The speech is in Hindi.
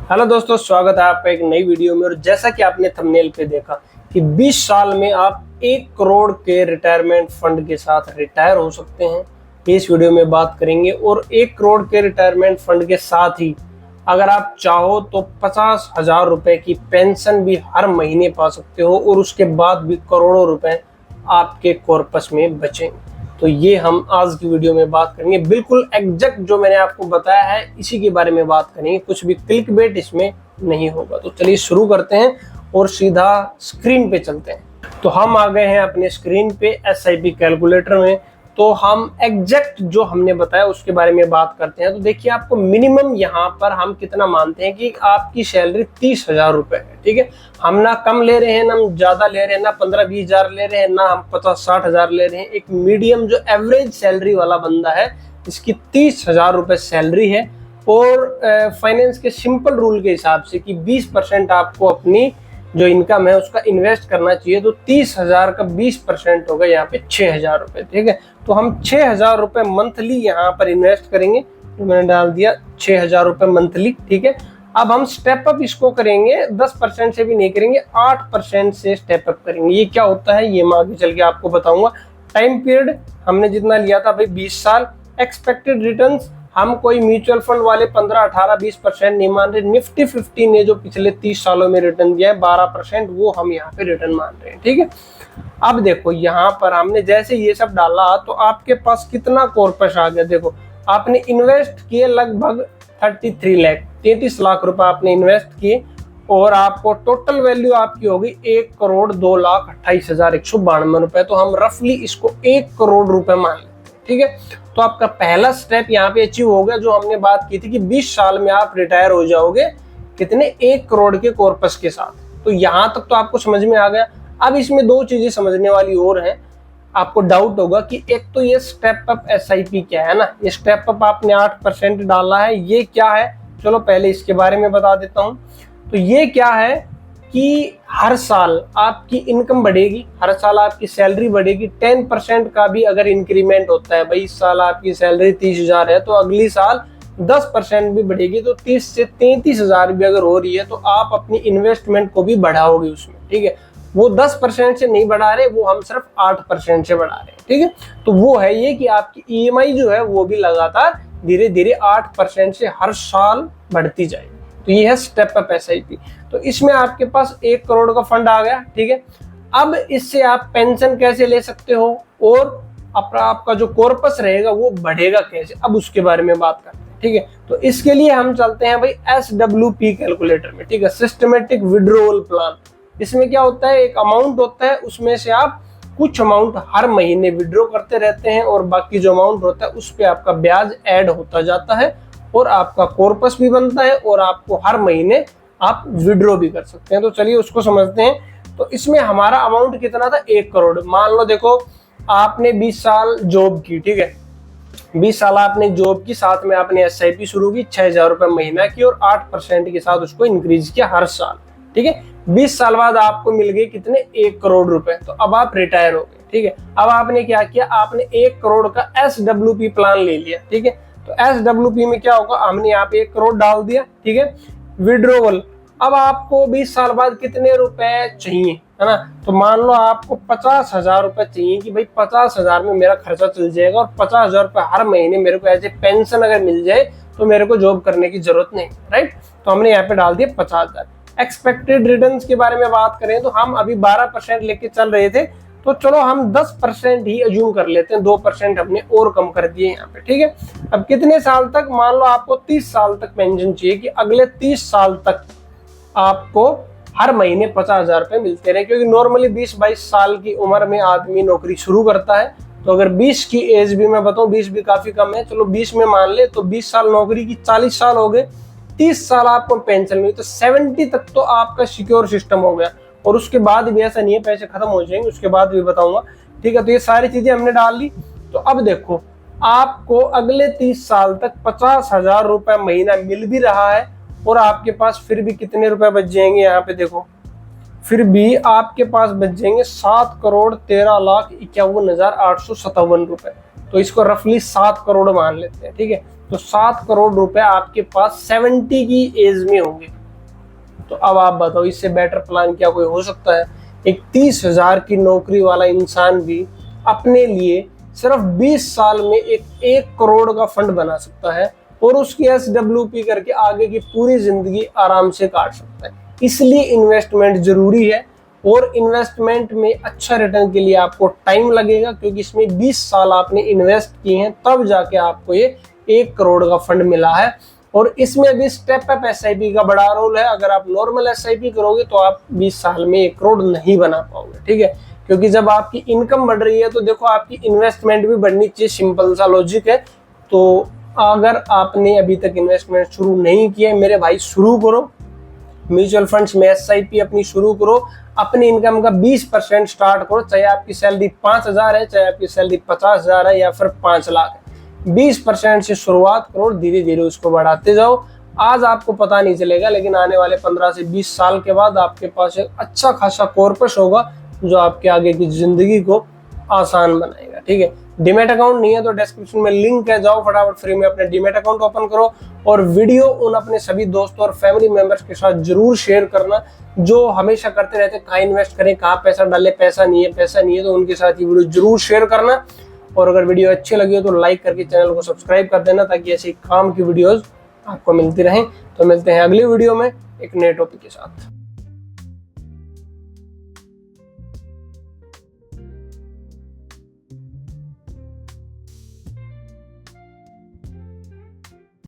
हेलो दोस्तों, स्वागत है आपका एक नई वीडियो में। और जैसा कि आपने थंबनेल पे देखा कि 20 साल में आप 1 करोड़ के रिटायरमेंट फंड के साथ रिटायर हो सकते हैं, इस वीडियो में बात करेंगे। और 1 करोड़ के रिटायरमेंट फंड के साथ ही अगर आप चाहो तो 50,000 रुपए की पेंशन भी हर महीने पा सकते हो और उसके बाद भी करोड़ों रुपए आपके कॉर्पस में बचेंगे। तो ये हम आज की वीडियो में बात करेंगे, बिल्कुल एग्जैक्ट जो मैंने आपको बताया है इसी के बारे में बात करेंगे, कुछ भी क्लिक बेट इसमें नहीं होगा। तो चलिए शुरू करते हैं और सीधा स्क्रीन पे चलते हैं। तो हम आ गए हैं अपने स्क्रीन पे SIP कैलकुलेटर में। तो हम एग्जैक्ट जो हमने बताया उसके बारे में बात करते हैं। तो देखिए, आपको मिनिमम यहाँ पर हम कितना मानते हैं कि आपकी सैलरी 30,000 रुपए है, ठीक है। हम ना कम ले रहे हैं, ना हम ज्यादा ले रहे हैं, ना 15-20 हजार ले रहे हैं, ना हम 50-60 हजार ले रहे हैं। एक मीडियम जो एवरेज सैलरी वाला बंदा है, इसकी 30,000 रुपए सैलरी है। और फाइनेंस के सिंपल रूल के हिसाब से कि 20% आपको अपनी जो इनकम है उसका इन्वेस्ट करना चाहिए। तो 30,000 का 20% होगा यहाँ पे 6,000 रुपए, ठीक है। तो हम 6,000 रुपए मंथली यहाँ पर इन्वेस्ट करेंगे, तो मैंने डाल दिया 6,000 रुपए मंथली, ठीक है। अब हम स्टेप अप इसको करेंगे, 10% से भी नहीं करेंगे, 8% से स्टेप अप करेंगे। ये क्या होता है ये मैं आगे चल के आपको बताऊंगा। टाइम पीरियड हमने जितना लिया था भाई 20 साल। एक्सपेक्टेड रिटर्न्स हम कोई म्यूचुअल फंड वाले 15, 18, 20% नहीं मान रहे। निफ्टी 50 ने जो पिछले 30 सालों में रिटर्न दिया है 12%, वो हम यहाँ पे रिटर्न मान रहे हैं, ठीक है। अब देखो यहाँ पर हमने जैसे ये सब डाला तो आपके पास कितना कॉर्पस आ गया। देखो, आपने इन्वेस्ट किए लगभग 33 लाख रुपए आपने इन्वेस्ट किए और आपको टोटल वैल्यू आपकी होगी 1,02,28,192 रुपए। तो हम रफली इसको 1 करोड़ रुपए मान लेते हैं, ठीक है। तो आपका पहला स्टेप यहाँ पे अचीव हो गया, जो हमने बात की थी कि 20 साल में आप रिटायर हो जाओगे कितने, 1 करोड़ के कॉर्पस के साथ। तो यहाँ तक तो आपको समझ में आ गया। अब इसमें दो चीजें समझने वाली और हैं। आपको डाउट होगा कि एक तो ये स्टेप अप SIP क्या है ना, ये स्टेप अप आपने 8% डाला है, ये क्या है। चलो पहले इसके बारे में बता देता हूँ। तो ये क्या है कि हर साल आपकी इनकम बढ़ेगी, हर साल आपकी सैलरी बढ़ेगी। 10% का भी अगर इंक्रीमेंट होता है, भाई इस साल आपकी सैलरी 30,000 है तो अगली साल 10% भी बढ़ेगी, तो 30 से 33,000 भी अगर हो रही है तो आप अपनी इन्वेस्टमेंट को भी बढ़ाओगे उसमें, ठीक है। वो 10% से नहीं बढ़ा रहे, वो हम सिर्फ 8% से बढ़ा रहे हैं, ठीक है। तो वो है ये कि आपकी EMI जो है वो भी लगातार धीरे धीरे 8% से हर साल बढ़ती जाएगी। तो ये है स्टेप अप SIP। तो इसमें आपके पास 1 करोड़ का फंड आ गया, ठीक है। अब इससे आप पेंशन कैसे ले सकते हो और आपका जो कॉर्पस रहेगा वो बढ़ेगा कैसे, अब उसके बारे में बात करते हैं, ठीक है। तो इसके लिए हम चलते हैं भाई SWP कैलकुलेटर में, ठीक है, सिस्टमेटिक विड्रॉवल प्लान। इसमें क्या होता है, एक अमाउंट होता है, उसमें से आप कुछ अमाउंट हर महीने विड्रॉ करते रहते हैं और बाकी जो अमाउंट होता है उस पर आपका ब्याज ऐड होता जाता है और आपका कॉर्पस भी बनता है और आपको हर महीने आप विड्रॉ भी कर सकते हैं। तो चलिए उसको समझते हैं। तो इसमें हमारा अमाउंट कितना था, 1 करोड़। मान लो देखो, आपने 20 साल जॉब की, ठीक है, 20 साल आपने जॉब की, साथ में आपने SIP शुरू की, 6,000 रुपए महीना की और 8% के साथ उसको इंक्रीज किया हर साल, ठीक है। 20 साल बाद आपको मिल गए कितने, 1 करोड़ रुपए। तो अब आप रिटायर हो गए, ठीक है। अब आपने क्या किया, आपने 1 करोड़ का SWP प्लान ले लिया, ठीक है। तो SWP में क्या होगा, हमने यहाँ पे 1 करोड़ डाल दिया, ठीक है। विड्रोवल, अब आपको 20 साल बाद कितने रुपए चाहिए, है ना। तो मान लो आपको 50,000 रुपए चाहिए कि भाई 50,000 में मेरा खर्चा चल जाएगा और 50,000 रुपए हर महीने मेरे को एज ए पेंशन अगर मिल जाए तो मेरे को जॉब करने की जरूरत नहीं, राइट। तो हमने यहाँ पे डाल दिया 50,000। एक्सपेक्टेड रिटर्न्स के बारे में बात करें तो हम अभी 12% लेके चल रहे थे, तो चलो हम 10% ही अज्यूम कर लेते हैं, 2% हमने और कम कर दिए यहाँ पे, ठीक है। अब कितने साल तक, मान लो आपको 30 साल तक पेंशन चाहिए कि अगले 30 साल तक आपको हर महीने 50,000 रुपए मिलते रहे, क्योंकि नॉर्मली 20-22 साल की उम्र में आदमी नौकरी शुरू करता है। तो अगर 20 की एज भी मैं बताऊं, 20 भी काफी कम है, चलो 20 में मान ले, तो 20 साल नौकरी की, 40 साल हो गए, 30 साल आपको पेंशन मिली, तो 70 तक तो आपका सिक्योर सिस्टम हो गया। और उसके बाद भी ऐसा नहीं है पैसे खत्म हो जाएंगे, उसके बाद भी बताऊंगा, ठीक है। तो ये सारी चीजें हमने डाल ली। तो अब देखो, आपको अगले 30 साल तक 50,000 रुपए महीना मिल भी रहा है और आपके पास फिर भी कितने रुपए बच जाएंगे, यहाँ पे देखो, फिर भी आपके पास बच जाएंगे 7,13,51,857 रुपए। तो इसको रफली 7 करोड़ मान लेते हैं, ठीक है। तो 7 करोड़ रुपए आपके पास 70 की एज में होंगे। तो अब आप बताओ इससे बेटर प्लान क्या कोई हो सकता है? एक 30,000 की नौकरी वाला इंसान भी अपने लिए सिर्फ 20 साल में एक करोड़ का फंड बना सकता है और उसकी SWP करके आगे की पूरी जिंदगी आराम से काट सकता है। इसलिए इन्वेस्टमेंट जरूरी है और इन्वेस्टमेंट में अच्छा रिटर्न के लिए आपको टाइम लगेगा, क्योंकि इसमें 20 साल आपने इन्वेस्ट किए हैं तब जाके आपको ये 1 करोड़ का फंड मिला है। और इसमें भी स्टेप अप SIP का बड़ा रोल है। अगर आप नॉर्मल SIP करोगे तो आप 20 साल में 1 करोड़ नहीं बना पाओगे, ठीक है, क्योंकि जब आपकी इनकम बढ़ रही है तो देखो आपकी इन्वेस्टमेंट भी बढ़नी चाहिए। सिंपल सा लॉजिक है। तो अगर आपने अभी तक इन्वेस्टमेंट शुरू नहीं किया मेरे भाई, शुरू करो। म्यूचुअल फंड्स में SIP अपनी शुरू करो। अपनी इनकम का 20% स्टार्ट करो, चाहे आपकी सैलरी 5,000 है, चाहे आपकी सैलरी 50,000 है या फिर 5 लाख है। 20% से शुरुआत करो, धीरे धीरे उसको बढ़ाते जाओ। आज आपको पता नहीं चलेगा, लेकिन आने वाले 15 से 20 साल के बाद आपके पास एक अच्छा खासा कॉर्पस होगा जो आपके आगे की जिंदगी को आसान बनाएगा, ठीक है। डीमैट अकाउंट नहीं है तो डिस्क्रिप्शन में लिंक है, जाओ फटाफट फ्री में अपने डीमैट अकाउंट ओपन करो। और वीडियो उन अपने सभी दोस्तों और फैमिली मेंबर्स के साथ जरूर शेयर करना जो हमेशा करते रहते हैं कहाँ इन्वेस्ट करें, कहाँ पैसा डालें, पैसा नहीं है, तो उनके साथ ये वीडियो जरूर शेयर करना। और अगर वीडियो अच्छी लगी हो तो लाइक करके चैनल को सब्सक्राइब कर देना, ताकि ऐसे काम की वीडियोस आपको मिलती रहें। तो मिलते हैं अगली वीडियो में एक नए टॉपिक के साथ।